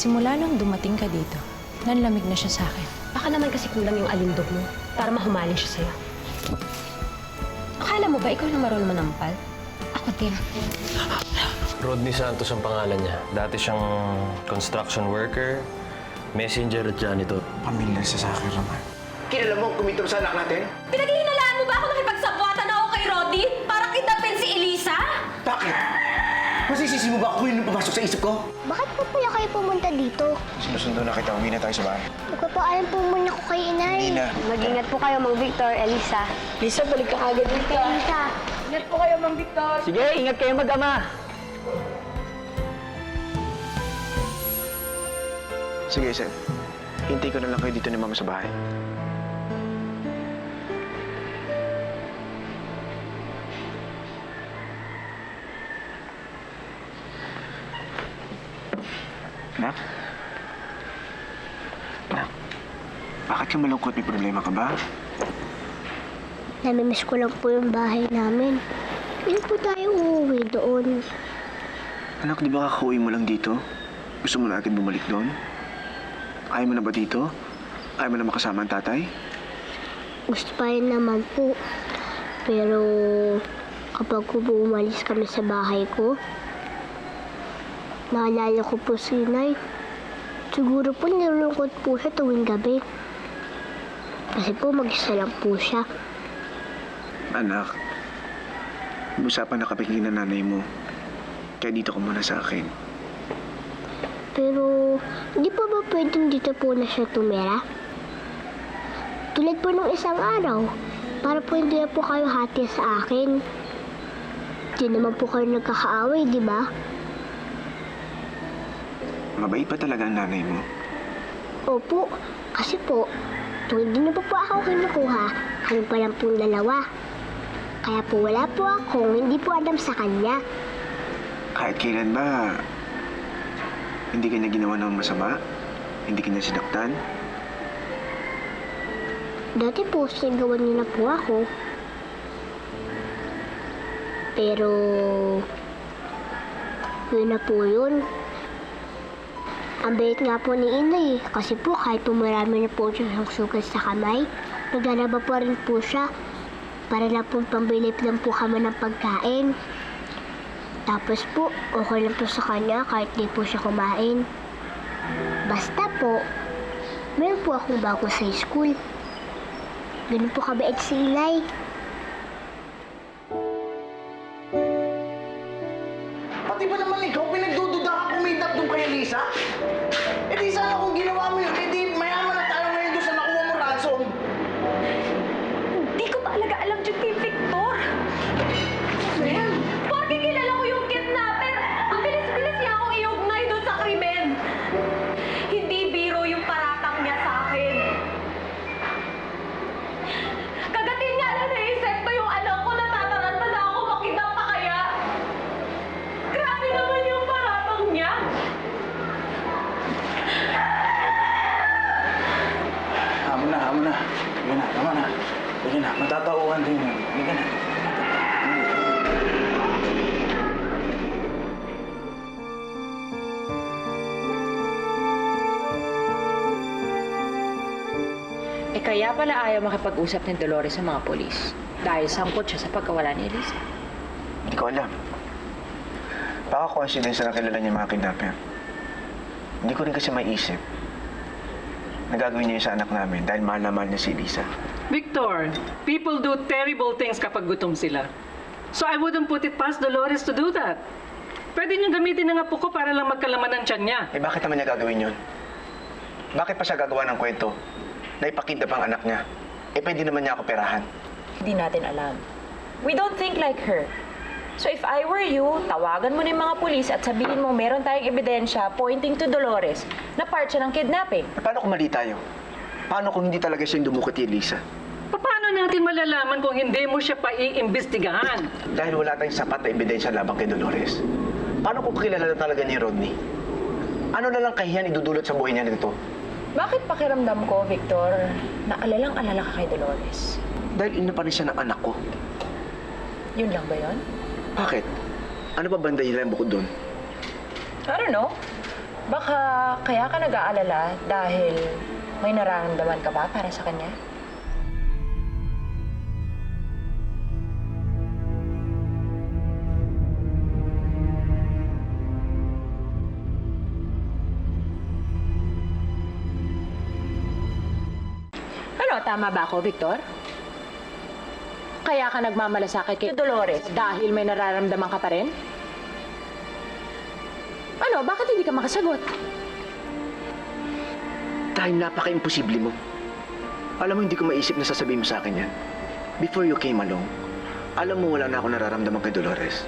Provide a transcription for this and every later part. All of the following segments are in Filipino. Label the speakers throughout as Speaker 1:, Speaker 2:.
Speaker 1: Simula nung dumating ka dito, nanlamig na siya sa akin.
Speaker 2: Baka naman kasi kulang yung alindog mo para mahumaling siya sa'yo. Akala mo ba ikaw na marunong manampal? Ako din.
Speaker 3: Rodney Santos ang pangalan niya. Dati siyang construction worker, messenger at janitor.
Speaker 4: Pamilya sa akin, Roman. Kilala mo ang kumitong sa anak natin?
Speaker 2: Pinaghihinalaan mo ba ako nakipagsabwatan ako kay Roddy para kidnapin si Elisa?
Speaker 4: Bakit? Masisisi mo ba ako yung pumasok sa isip ko?
Speaker 5: Bakit po pala kayo pumunta dito?
Speaker 4: Sinusundo na kita. Uwi na tayo sa bahay.
Speaker 5: Magpapaalam po muna ko kay inay.
Speaker 4: Hindi na.
Speaker 5: Mag-ingat po kayo, Mang Victor, Elisa.
Speaker 2: Lisa, balik ka agad dito.
Speaker 5: Elisa.
Speaker 2: Ingat po kayo, Mang Victor.
Speaker 6: Sige, ingat kayo mag-ama.
Speaker 4: Sige, Seth. Hintay ko na lang kayo dito ni Mama sa bahay. Nak? Nak? Bakit ka malungkot? May problema ka ba?
Speaker 5: Namimiss ko lang po yung bahay namin. Pwede po tayo uuwi doon.
Speaker 4: Anak, di ba kakauwi mo lang dito? Gusto mo na agad bumalik doon? Ayaw mo na ba dito? Ayaw mo na makasama ang tatay?
Speaker 5: Gusto pa rin naman po. Pero kapag po umalis kami sa bahay ko, naalala ko po si Inay. Siguro po nilulungkot po siya tuwing gabi. Kasi po mag-isa lang po siya.
Speaker 4: Anak, usapan na kapag ng nanay mo. Kaya dito ka muna sa akin.
Speaker 5: Pero hindi pa ba pwedeng dito po na siya tumira? Tulad po nung isang araw, para po hindi na po kayo hati sa akin. Di naman po kayo nagkakaaway, di ba?
Speaker 4: Mabait pa talaga ang nanay mo.
Speaker 5: Opo, kasi po, tuwing di na po ako kinukuha, kami pa lang pong dalawa. Kaya po wala po akong hindi po alam sa kanya.
Speaker 4: Kahit kailan ba, hindi ka niya ginawa ng masama? Hindi ka niya sinaktan?
Speaker 5: Dati po, sinigawan niyo na po ako. Pero, yun na po yun. Ang bait nga po ni Inay, kasi po kahit po marami na po siyang sugat sa kamay, naglalaba po rin po siya para na po pambilip lang po kami ng pagkain. Tapos po, okay lang po sa kanya kahit di po siya kumain. Basta po, meron po akong bago sa school. Ganun po kabait si Inay.
Speaker 4: Pati ba naman ikaw pinagdududa ka kumita doon kay Elisa? Eh di sana kung ginawa mo yun, eh di mayaman na tayo ngayon doon sa nakuha mo ransom.
Speaker 2: Hindi ko talaga alam dyan kay Victor. Porque kilala ko yung kidnapper. Ang bilis-bilis niya akong iugnay doon sa krimen. Hindi biro yung paratang niya sa akin. Kagatin nga lang naisip ko yung anak ko na tataranta na ako makidap pa kaya. Grabe naman yung paratang niya.
Speaker 4: Amo na, amo na. Sige na, tama na. Sige na, matatauhan din yun. Sige na.
Speaker 1: Eh kaya pala ayaw makipag-usap ni Dolores sa mga polis. Dahil sangkot siya sa pagkawala ni Elisa.
Speaker 4: Hindi ko alam. Baka coincidence na kilala niya mga kidnapper. Hindi ko rin kasi maiisip. Nagagawin niya yun sa anak namin dahil mahal na mahal niya si Elisa.
Speaker 6: Victor, people do terrible things kapag gutom sila. So I wouldn't put it past Dolores to do that. Pwede niyong gamitin ang apo ko para lang magkalaman ng tiyan niya.
Speaker 4: Eh bakit naman niya gagawin yun? Bakit pa siya gagawa ng kwento na ipakidnap ang anak niya? Eh pwede naman niya ako perahan.
Speaker 1: Hindi natin alam. We don't think like her. So if I were you, tawagan mo na yung mga pulis at sabihin mo meron tayong ebidensya pointing to Dolores na part siya ng kidnapping.
Speaker 4: Eh, paano kung mali tayo? Paano kung hindi talaga siya yung dumukot kay Elisa?
Speaker 6: Paano natin malalaman kung hindi mo siya pa iimbestigahan?
Speaker 4: Dahil wala tayong sapat na ebidensya labang kay Dolores. Paano kung kilala na talaga ni Rodney? Ano na lang kahiyan idudulot sa buhay niya nito?
Speaker 1: Bakit pakiramdam ko, Victor, na alalang-alala ka kay Dolores?
Speaker 4: Dahil ina pa rin siya ng anak ko.
Speaker 1: Yun lang ba yun?
Speaker 4: Bakit? Ano pa banda nila yung bukod doon?
Speaker 1: I don't know. Baka kaya ka nag-aalala dahil may nararamdaman ka ba para sa kanya? Ano, tama ba ako, Victor? Kaya ka nagmamalasakit kay Dolores dahil may nararamdaman ka pa rin? Ano, bakit hindi ka makasagot?
Speaker 4: Dahil napaka-imposible mo. Alam mo, hindi ko maisip na sasabihin mo sa akin yan. Before you came along, alam mo wala na ako nararamdaman kay Dolores.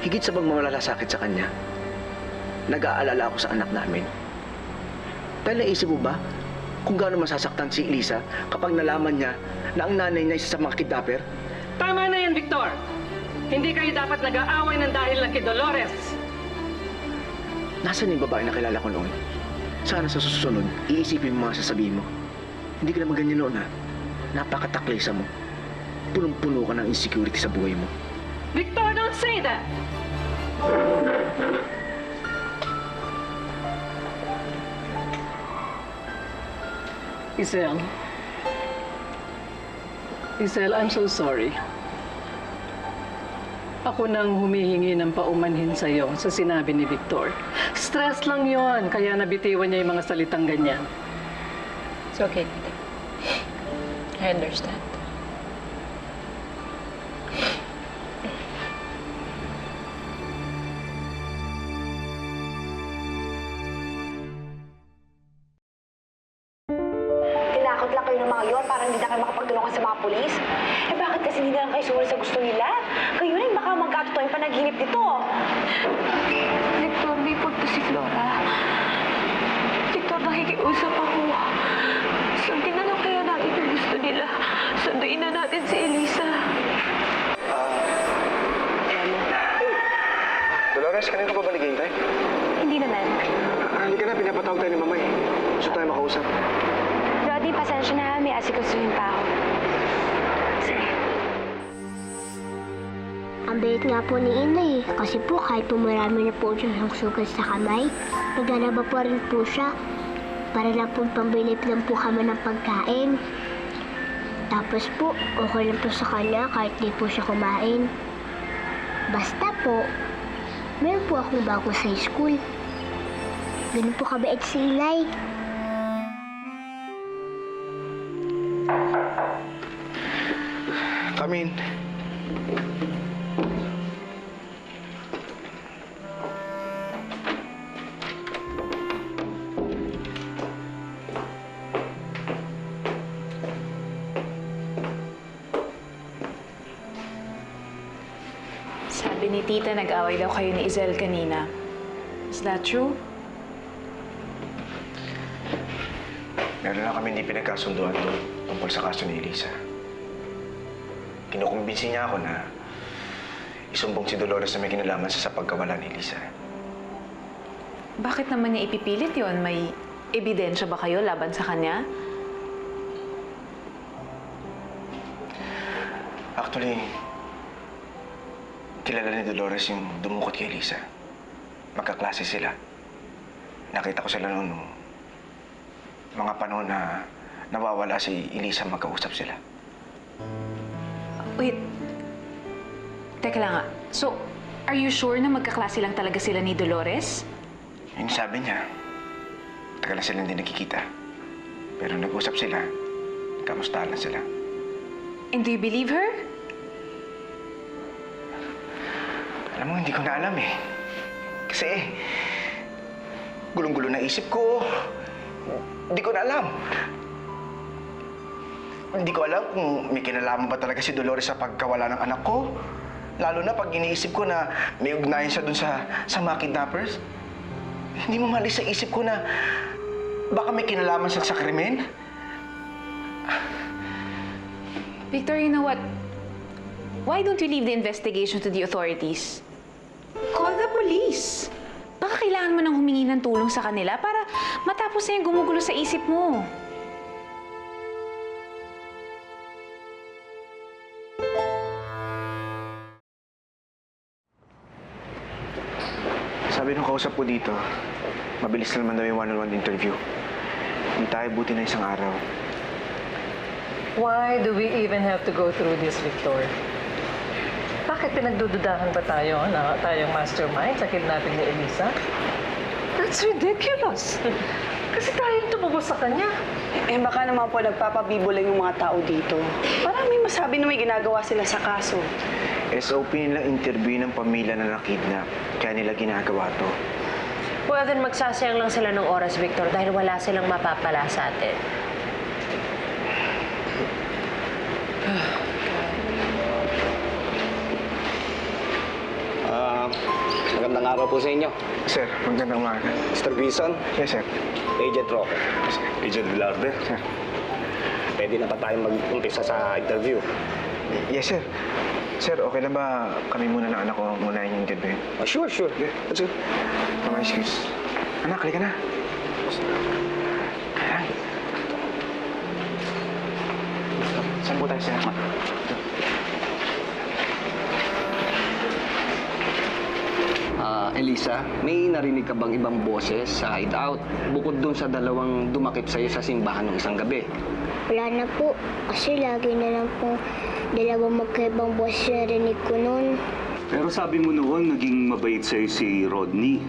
Speaker 4: Higit sa pagmamalasakit sa kanya, nag-aalala ako sa anak namin. Dahil naisip mo ba kung gaano masasaktan si Elisa kapag nalaman niya na ang nanay niya isa sa mga kidnapper?
Speaker 6: Tama na yan, Victor. Hindi kayo dapat nag-aaway ng dahil lang kay Dolores.
Speaker 4: Nasaan yung babae na kilala ko noon? Sana sa susunod, iisipin mo mga sasabihin mo. Hindi ka naman ganyan noon, ha? Napakataklesa mo. Punong-puno ka ng insecurity sa buhay mo.
Speaker 6: Victor, don't say that! Isel. Isel, I'm so sorry. Ako nang humihingi ng paumanhin sa'yo sa sinabi ni Victor. Stress lang yon, kaya nabitiwan niya yung mga salitang ganyan.
Speaker 1: It's okay, tita. I understand.
Speaker 2: Tinakot lang kayo ng mga yon para hindi na kayo makapagtulungan sa mga pulis. Eh bakit kasi hindi na lang kayo sumunod sa gusto nila? Kayo rin baka magkatotoo yung panaginip nito. Victor, may punto si Flora. Victor, nakikiusap ako. Sundin na lang kaya natin yung gusto nila. Sunduin na natin si Elisa.
Speaker 4: Dolores, kanina ka ba baligintay?
Speaker 2: Hindi naman.
Speaker 4: Halika na, pinapatawag tayo ni Mama eh. Gusto tayo makausap.
Speaker 2: Rodney, pasensya na. May asikasuhin pa ako. Sige.
Speaker 5: Ang bait nga po ni Inay kasi po kahit po marami na po siyang sugat sa kamay, naglalaba po rin po siya para lang po pambili lang po kami ng pagkain. Tapos po, okay lang po sa kanya kahit di po siya kumain. Basta po, meron po akong bago sa school. Ganun po kabait si Inay.
Speaker 4: Come in.
Speaker 2: Sabi ni Tita, nag-away daw kayo ni Izel kanina. Is that true?
Speaker 4: Meron lang kami hindi pinagkasunduan tungkol sa kaso ni Elisa. Kinukumbinsi niya ako na isumbong si Dolores na may kinalaman sa pagkawala ni Elisa.
Speaker 2: Bakit naman niya ipipilit yon? May ebidensya ba kayo laban sa kanya?
Speaker 4: Actually, kilala ni Dolores yung dumukot kay Elisa. Magkaklase sila. Nakita ko sila noon mga panahon na nawawala si Elisa, magkausap sila.
Speaker 2: Wait. Teka lang nga. So, are you sure na magkaklase lang talaga sila ni Dolores?
Speaker 4: Yun sabi niya. Tagal na sila hindi nagkikita. Pero nag-usap sila. Kamustahan lang sila.
Speaker 2: And do you believe her?
Speaker 4: Alam mo, hindi ko na alam eh. Kasi gulong-gulo na isip ko. Hindi ko na alam. Hindi ko alam kung may kinalaman ba talaga si Dolores sa pagkawala ng anak ko. Lalo na pag iniisip ko na may ugnayan siya dun sa mga kidnappers. Hindi mo malis sa isip ko na baka may kinalaman siya sa krimen.
Speaker 2: Victor, you know what? Why don't you leave the investigation to the authorities? Call the police. Baka kailangan mo nang humingi ng tulong sa kanila para matapos na yung gumugulo sa isip mo.
Speaker 4: Sabi nung kausap ko dito, Mabilis na naman daw yung one-on-one interview. Hindi tayo buti na isang araw.
Speaker 6: Why do we even have to go through this, Victor? Bakit pinagdududahan ba tayo na tayong mastermind sa kidnapping ni Elisa? That's ridiculous. Kasi tayong tumubos sa kanya.
Speaker 7: Eh baka naman po nagpapabibo lang yung mga tao dito. Parang may masabi na may ginagawa sila sa kaso.
Speaker 4: SOP nilang interview ng pamilya na nakidnap. Kaya nila ginagawa to.
Speaker 1: Well, then magsasayang lang sila ng oras, Victor, dahil wala silang mapapala sa atin.
Speaker 8: Magandang araw po sa inyo.
Speaker 4: Sir, magandang umaga.
Speaker 8: Mr. Bison,
Speaker 4: Yes, sir.
Speaker 8: Agent Roque. Agent Velarde.
Speaker 4: Sir.
Speaker 8: Pwede na pa tayong mag-umpisa sa interview.
Speaker 4: Yes, sir. Sir, okay lang ba kami muna ng anak ko muna yung interview?
Speaker 8: Oh, sure. Let's go.
Speaker 4: Mama, excuse. Anak, halika na. Ayan. Saan po tayo, sir?
Speaker 8: Elisa, may narinig ka bang ibang boses sa hideout? Bukod dun sa dalawang dumakip sa'yo sa simbahan ng isang gabi.
Speaker 5: Wala na po. Kasi lagi na lang po dalawang magkaibang boses na rinig ko noon.
Speaker 9: Pero sabi mo noon, naging mabait sa'yo si Rodney.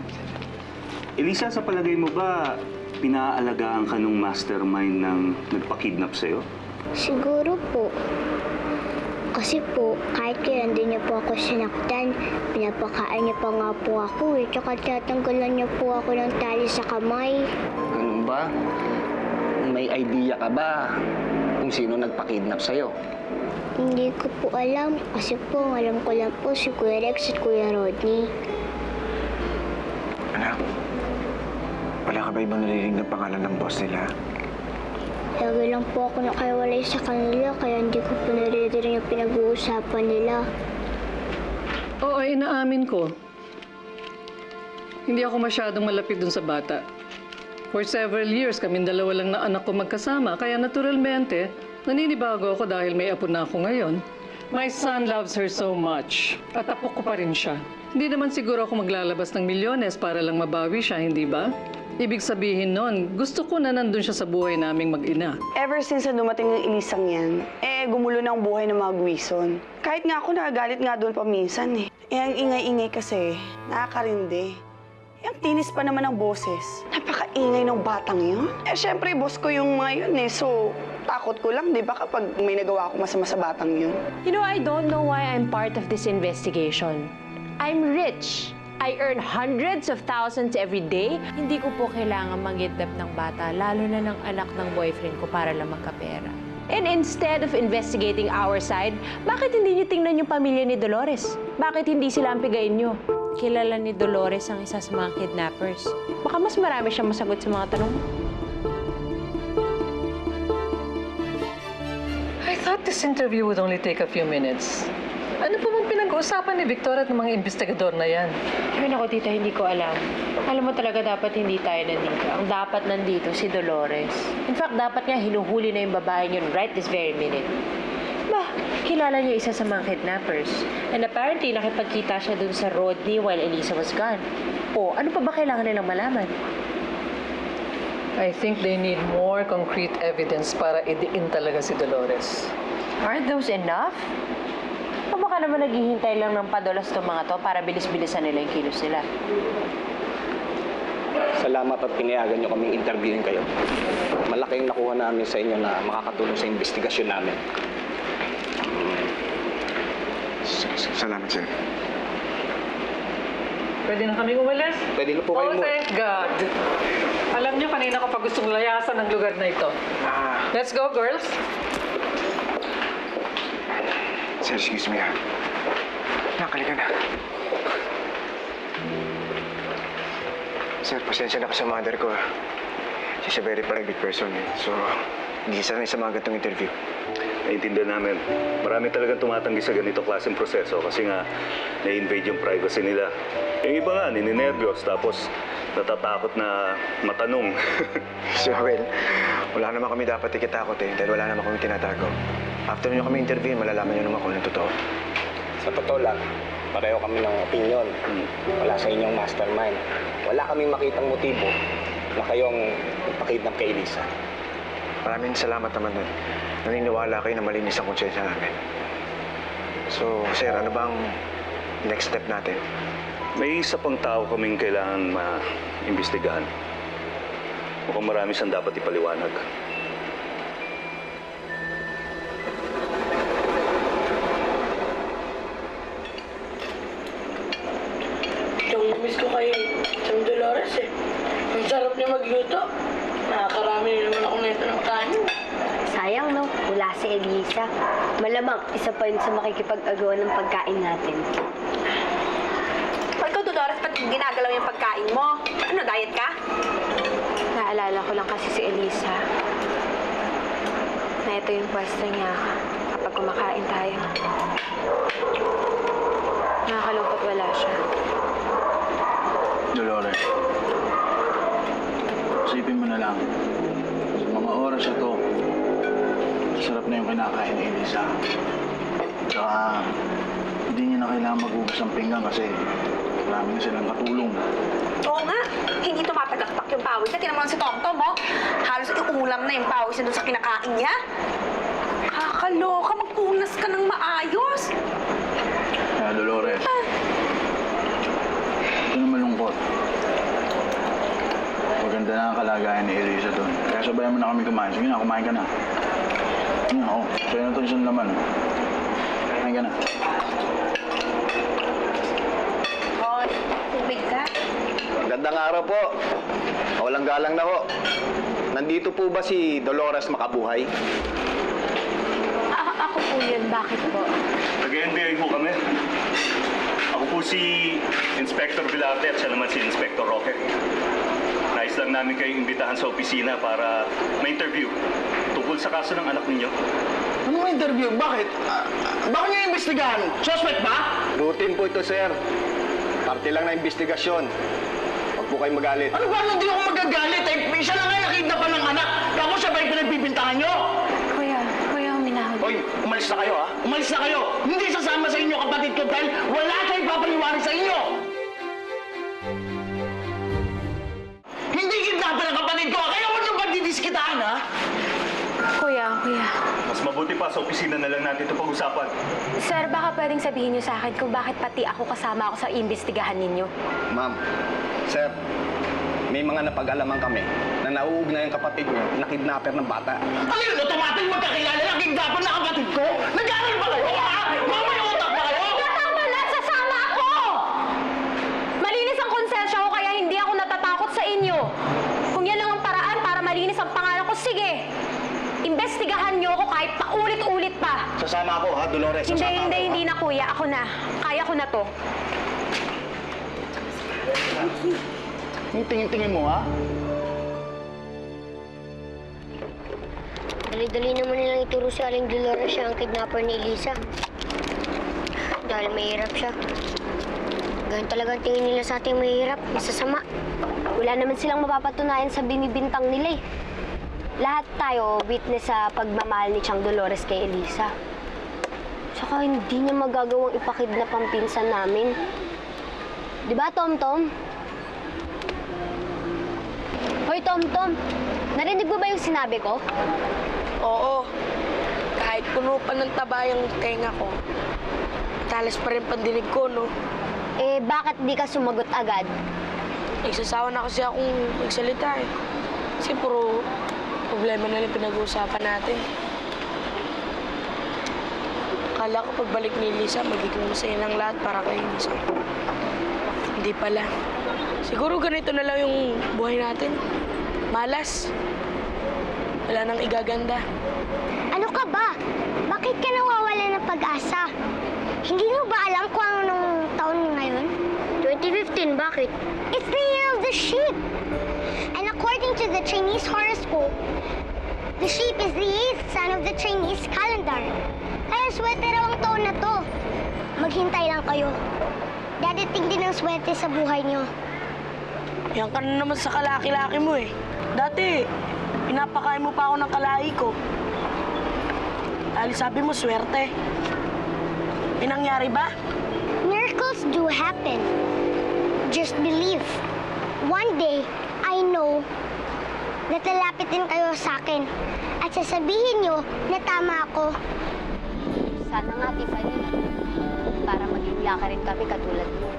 Speaker 9: Elisa, sa palagay mo ba, pinaalagaan ka nung mastermind ng nagpa-kidnap sa'yo?
Speaker 5: Siguro po. Kasi po, kahit kailan din niya po ako sinaktan, pinapakain niya pa nga po ako eh. Tsaka tatanggalan niya po ako ng tali sa kamay.
Speaker 8: Ganun ba? May idea ka ba kung sino nagpa-kidnap sa'yo?
Speaker 5: Hindi ko po alam. Kasi po, alam ko lang po si Kuya Rex at Kuya Rodney.
Speaker 4: Anak, wala ka ba ibang narinig ng pangalan ng boss nila?
Speaker 5: Lagi lang po ako nakaiwalay sa kanila, kaya hindi ko po naririnig yung pinag-uusapan nila.
Speaker 6: Oo, inaamin ko. Hindi ako masyadong malapit dun sa bata. For several years, kaming dalawa lang na anak ko magkasama, kaya naturalmente, naninibago ako dahil may apo na ako ngayon. My son loves her so much, at apo ko pa rin siya. Hindi naman siguro ako maglalabas ng milyones para lang mabawi siya, hindi ba? Ibig sabihin nun, gusto ko na nandun siya sa buhay naming mag-ina.
Speaker 7: Ever since na dumating ng Elisang yan, gumulo na ang buhay ng mga Guison. Kahit nga ako nakagalit nga doon paminsan eh. Ang ingay-ingay kasi, nakakarindi. Ang tinis pa naman ng boses. Napakaingay ng batang yun. Syempre, boss ko yung mga yun eh. So, takot ko lang, di ba, kapag may nagawa ako masama sa batang yun.
Speaker 1: You know, I don't know why I'm part of this investigation. I'm rich. I earn hundreds of thousands every day. Hindi ko po kailangan mangidnap ng bata, lalo na ng anak ng boyfriend ko para lang magkapera. And instead of investigating our side, bakit hindi niyo tingnan yung pamilya ni Dolores? Bakit hindi sila ang pigain niyo? Kilala ni Dolores ang isa sa mga kidnappers. Baka mas marami siyang masagot sa mga tanong mo.
Speaker 6: I thought this interview would only take a few minutes. Ano po bang pinag-uusapan ni Victor at ng mga investigador na yan?
Speaker 1: Ay, naku, tita, hindi ko alam. Alam mo talaga dapat hindi tayo nandito. Ang dapat nandito si Dolores. In fact, dapat nga hinuhuli na yung babae yun right this very minute. Bah, kilala niya isa sa mga kidnappers. And apparently, nakipagkita siya dun sa Rodney while Elisa was gone. O, ano pa ba kailangan nilang malaman?
Speaker 6: I think they need more concrete evidence para idiin talaga si Dolores.
Speaker 1: Aren't those enough? O baka naman naghihintay lang ng padulas to mga to para bilis-bilisan nila yung kilos nila.
Speaker 8: Salamat at pinayagan nyo kaming interviewin kayo. Malaking nakuha namin sa inyo na makakatulong sa investigasyon namin.
Speaker 4: Salamat, sir.
Speaker 6: Pwede na kaming umalis?
Speaker 8: Pwede na po kayo
Speaker 6: Oh, thank God. Alam niyo, kanina ko pa gustong layasan ng lugar na ito. Let's go, girls.
Speaker 4: Sir, excuse me, ha. Nakalika na. Sir, pasensya na ka sa mother ko, ha. She's a very private person, eh. So, hindi sanay sa mga ganitong interview.
Speaker 9: Naiintindihan namin. Marami talagang tumatanggi sa ganito klaseng proseso kasi nga na-invade yung privacy nila. Yung iba nga, nininervyos tapos natatakot na matanong.
Speaker 4: So, well, wala naman kami dapat ikitakot, eh. Dahil wala naman kami tinatago. After nyo kami interview, malalaman nyo naman kung ano totoo.
Speaker 8: Sa totoo lang, pareho kami ng opinion. Wala sa inyong mastermind. Wala kaming makitang motibo na kayo ang nagpakidnap kay Elisa.
Speaker 4: Maraming salamat naman nun. Naniniwala kayo na malinis ang konsensya namin. So, sir, ano bang next step natin?
Speaker 9: May isa pang tao kaming kailangan maimbestigahan. Mukhang marami siyang dapat ipaliwanag.
Speaker 10: Miss ko kay Sam Dolores eh. Ang sarap niya magluto. Nakakarami na naman ako nito ng kanin.
Speaker 5: Sayang, no? Wala si Elisa. Malamang, isa pa yun sa makikipag-agawa ng pagkain natin.
Speaker 2: Ikaw, Dolores, ba't ginagalaw yung pagkain mo? Ano, diet ka? Naalala ko lang kasi si Elisa. Na ito yung pwesto niya kapag kumakain tayo. Nakakalungkot wala siya.
Speaker 11: Dolores, isipin mo na lang, sa mga oras na to, sarap na yung kinakain ni Elisa. Tsaka, hindi niya na kailangan maghugas ng pinggan kasi marami na silang katulong.
Speaker 2: Oo nga, hindi tumapagakpak yung pawis niya. Tinan mo lang si Tom-Tom, oh. Halos iulam na yung pawis niya doon sa kinakain niya. Kakaloka, magpunas ka ng maayos.
Speaker 11: Kaya Dolores, ito na malungkot. Maganda na ang kalagayan ni Elisa doon. Kaya sabayan mo na kami kumain. Sige na, kumain ka na. Oo, sa'yo na ito isang laman. Kumain ka na.
Speaker 2: Hoy, tubig ka?
Speaker 8: Magandang araw po. Walang galang na ho. Nandito po ba si Dolores Makabuhay?
Speaker 1: Ako po yun. Bakit po?
Speaker 9: Nag-NBI po kami. Ako po si Inspector Vilarte at siya naman si Inspector Roque. Nais lang namin kayong imbitahan sa opisina para ma-interview tungkol sa kaso ng anak ninyo.
Speaker 11: Anong interview? Bakit? Bakit niya imbestigahan? Suspect ba?
Speaker 8: Routine po ito, sir. Parte lang na investigasyon. Huwag po kayong magalit.
Speaker 11: Ano ba? Hindi ako magagalit. Eh, isa lang nga nakita pa ng anak. Tapos siya ba yung pinagbibintangan niyo?
Speaker 1: Kuya, huminahon.
Speaker 11: Hoy, umalis na kayo ha? Umalis na kayo! Hindi sasama sa inyo kapatid ko dahil wala kayong papaliwanag sa inyo! Hindi kidnapan ang kapatid ko! Kaya huwag niyong pagdidiskitaan ha?
Speaker 1: Kuya.
Speaker 9: Mas mabuti pa sa opisina na lang natin ito pag-usapan.
Speaker 1: Sir, baka pwedeng sabihin niyo sa akin kung bakit pati ako kasama ako sa imbestigahan ninyo.
Speaker 8: Ma'am, sir, may mga napag-alaman kami na nauugnay ang kapatid niyo na kidnapper ng bata.
Speaker 11: Ano yun? Automatic magkakilala na kidnapan ng kapatid ko? Nag-aaral ba kayo ha? Mamay utak ba kayo?
Speaker 1: Tama na! Sasama ako! Malinis ang konsensya ko kaya hindi ako natatakot sa inyo. Kung yan lang ang paraan para malinis ang pangalan ko, sige! Imbestigahan niyo ako kahit paulit-ulit pa.
Speaker 11: Sasama ako ha, Dolores. Sasama ako,
Speaker 1: Hindi na kuya. Ako na. Kaya ko na to.
Speaker 11: Yung tingin-tingin mo ha?
Speaker 5: Dali-dali naman nilang ituro si Aling Dolores siya ang kidnapper ni Elisa. Dahil mahirap siya. Ganun talagang tingin nila sa ating mahirap, masasama. Wala naman silang mapapatunayan sa binibintang nila eh. Lahat tayo witness sa pagmamahal ni Chang Dolores kay Elisa. Tsaka hindi niya magagawang ipakidnap ang pinsan namin. Di ba, Tom-Tom? Hoy, Tom-Tom! Narinig mo ba yung sinabi ko?
Speaker 10: Oo. Kahit puno pa ng taba yung tenga ko, talas pa rin pandinig ko, no?
Speaker 5: Eh, bakit di ka sumagot agad?
Speaker 10: Nagsasawa na kasi akong magsalita eh. Kasi puro problema na lang pinag-uusapan natin. Akala ko pagbalik ni Elisa, magiging masaya ng lahat para kay Elisa. Hindi pala. Siguro ganito na lang yung buhay natin. Malas. Wala nang igaganda.
Speaker 5: Ano ka ba? Bakit ka nawawala ng pag-asa? Hindi mo ba alam kung anong taon ngayon? 2015, bakit? It's the year of the sheep. And according to the Chinese horoscope, the sheep is the 8th son of the Chinese calendar. Kaya swerte raw ang taon na to. Maghintay lang kayo. Dadating din ang swerte sa buhay niyo.
Speaker 10: Yan ka na naman sa kalaki-laki mo eh. Dati, pinapakain mo pa ako ng kalahi ko. Dahil sabi mo, swerte. May nangyari ba?
Speaker 5: Near Miracles do happen. Just believe. One day, I know na lalapit din kayo sa akin at sasabihin nyo na tama ako.
Speaker 12: Sana nga, Tiffany. Para maging yaka rin kami katulad mo.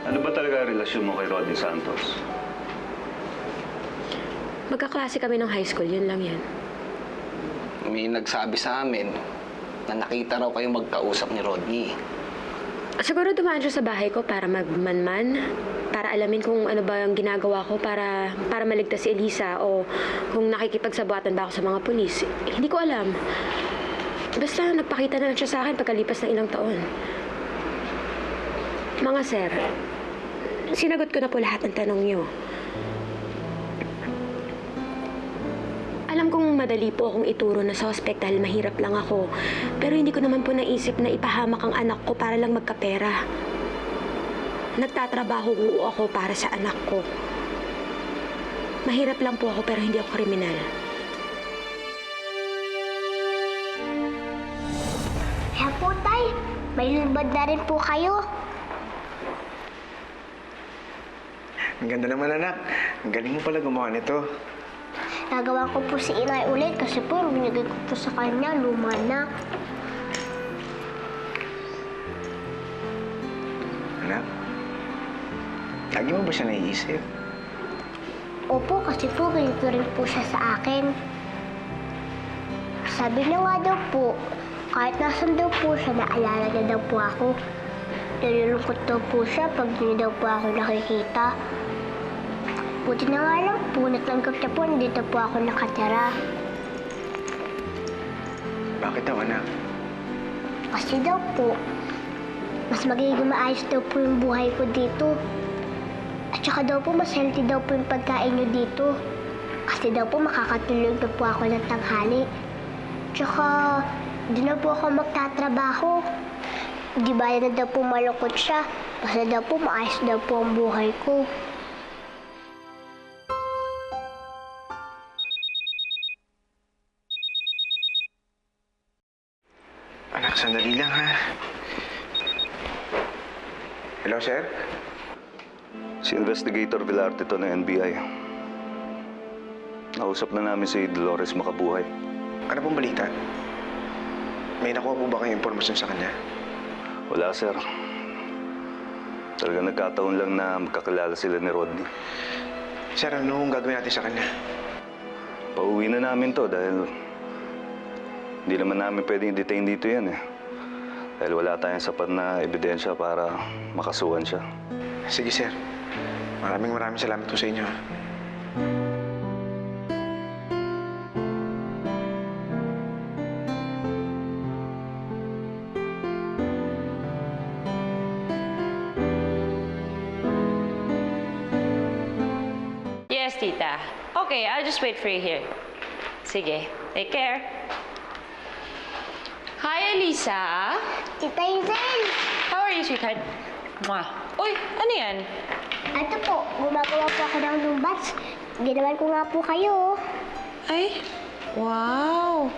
Speaker 9: Ano ba talaga ang relasyon mo kay Rodney Santos?
Speaker 1: Magkaklase kami ng high school, yun lang yan.
Speaker 8: May nagsabi sa amin na nakita raw kayong magkausap ni Rodney.
Speaker 1: Siguro dumaan siya sa bahay ko para magmanman, para alamin kung ano ba yung ginagawa ko para maligtas si Elisa o kung nakikipagsabuatan ba ako sa mga pulis. Hindi ko alam. Basta nagpakita na lang siya sa akin pagkalipas ng ilang taon. Mga sir, sinagot ko na po lahat ng tanong niyo. Alam kong madali po akong ituro na suspect dahil mahirap lang ako. Pero hindi ko naman po naisip na ipahamak ang anak ko para lang magkapera. Nagtatrabaho po ako para sa anak ko. Mahirap lang po ako pero hindi ako kriminal.
Speaker 5: Kaya po, Tay, may lubad na rin po kayo.
Speaker 4: Ang ganda naman, anak. Ang galing mo pala gumawa nito.
Speaker 5: Nagawa ko po si Inay ulit kasi po binigay ko po sa kanya, luma na.
Speaker 4: Anak, lagi mo ba siya naiisip?
Speaker 5: Opo, kasi po ganito rin po siya sa akin. Sabi niya nga daw po, kahit nasan daw po siya, naalala niya daw po ako. Nalulungkot daw po siya pag hindi daw po ako nakikita. Buti na nga lang po, natanggap niya po, nandito po ako nakatira.
Speaker 4: Bakit daw, anak?
Speaker 5: Kasi daw po, mas magiging maayos daw po yung buhay ko dito. At saka daw po, mas healthy daw po yung pagkain niyo dito. Kasi daw po, makakatulog na po ako ng tanghali. Tsaka, di na po ako magtatrabaho. Di ba na daw po malungkot siya? Basta daw po, maayos daw po ang buhay ko.
Speaker 4: Anak, sandali lang, ha? Hello, sir?
Speaker 9: Si Investigator Vilarte to ng NBI. Nausap na namin si Dolores Makabuhay.
Speaker 4: Ano pong balita? May nakuha po ba kayong impormasyon sa kanya?
Speaker 9: Wala, sir. Talaga nagkataon lang na magkakilala sila ni Rodney.
Speaker 4: Sir, anong gagawin natin sa kanya?
Speaker 9: Pauwi na namin to dahil hindi naman namin pwedeng detain dito yan eh. Dahil wala tayong sapat na ebidensya para makasuhan siya.
Speaker 4: Sige, sir. Maraming salamat po sa inyo, ha?
Speaker 1: Yes, tita. Okay, I'll just wait for you here. Sige, take care. Hi, Elisa.
Speaker 5: Tita Hazel!
Speaker 1: How are you, sweetheart? Mwah. Uy, ano yan?
Speaker 5: Ito po, gumagawa po ako ng lumbats. Ginawan ko nga po kayo.
Speaker 1: Ay, wow.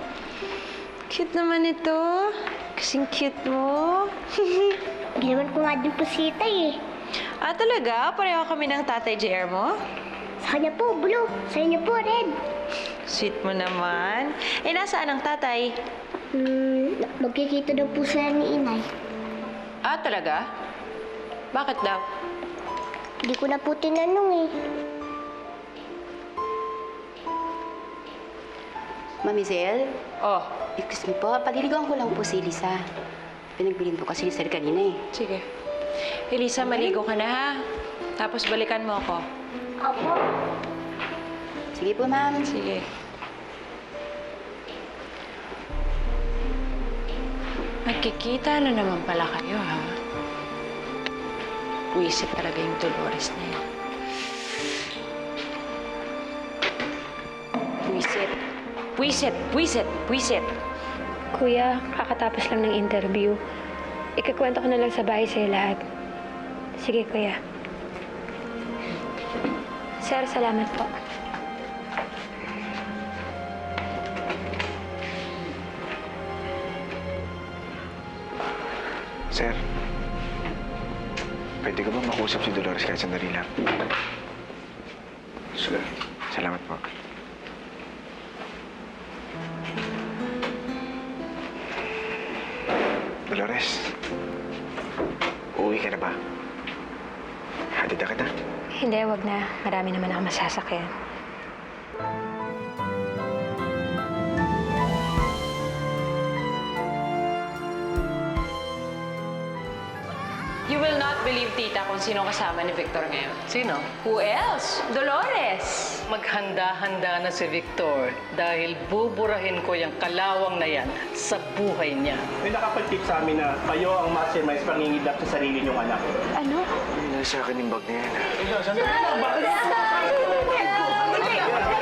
Speaker 1: Cute naman ito. Kasing cute mo.
Speaker 5: Ginawan ko nga din po si Itay eh.
Speaker 1: Ah, talaga? Pareho kami ng tatay JR mo?
Speaker 5: Sa kanya po, blue. Sa inyo po, red.
Speaker 1: Sweet mo naman. Eh, nasaan ang tatay?
Speaker 5: Magkikita daw po sila ni Inay.
Speaker 1: Ah, talaga? Bakit daw?
Speaker 5: Hindi ko na po tinanong eh.
Speaker 12: Mami Zel,
Speaker 1: Oh,
Speaker 12: excuse me po, paliligawan ko lang po si Elisa. Pinagbilin po kasi ni Sir kanina eh.
Speaker 1: sige. Elisa, maligo ka na ha. Tapos balikan mo ako.
Speaker 5: Opo.
Speaker 12: Sige po, ma'am.
Speaker 1: Sige. Magkikita na naman pala kayo, ha? Puwisit talaga yung Dolores na yan. Puwisit. Puwisit! Puwisit! Puwisit! Kuya, kakatapos lang ng interview. Ikakwento ko na lang sa bahay sa'yo lahat. Sige, kuya. Sir, salamat po.
Speaker 4: Sir, pwede ko ba makusap si Dolores kahit sandali lang?
Speaker 11: Sige.
Speaker 4: Salamat po. Dolores, uuwi ka na ba? Hatid na kita.
Speaker 12: Hindi, wag na. Marami naman ako masasakyan.
Speaker 1: You will not believe, tita, kung sino kasama ni Victor ngayon.
Speaker 6: Sino?
Speaker 1: Who else? Dolores!
Speaker 6: Maghanda-handa na si Victor dahil buburahin ko yung kalawang na yan sa buhay niya.
Speaker 8: May nakapag-tip sa amin na kayo ang mastermind sa pangingidap sa sarili niyong anak.
Speaker 5: Ano?
Speaker 4: Hindi sa akin yung bag na yan.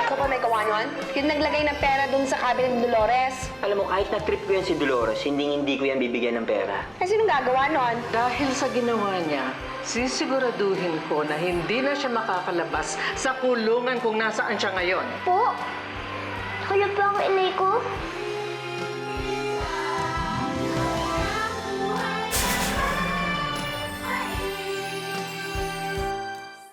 Speaker 13: Ikaw pa may gawa nun? Yung naglagay ng pera dun sa cabinet ni Dolores.
Speaker 14: Alam mo, kahit na-trip ko yan si Dolores, hindi ko yan bibigyan ng pera.
Speaker 13: Ay, sinong gagawa nun?
Speaker 6: Dahil sa ginawa niya, sisiguraduhin ko na hindi na siya makakalabas sa kulungan kung nasaan siya ngayon.
Speaker 5: Po? Kaya po ang inay ko?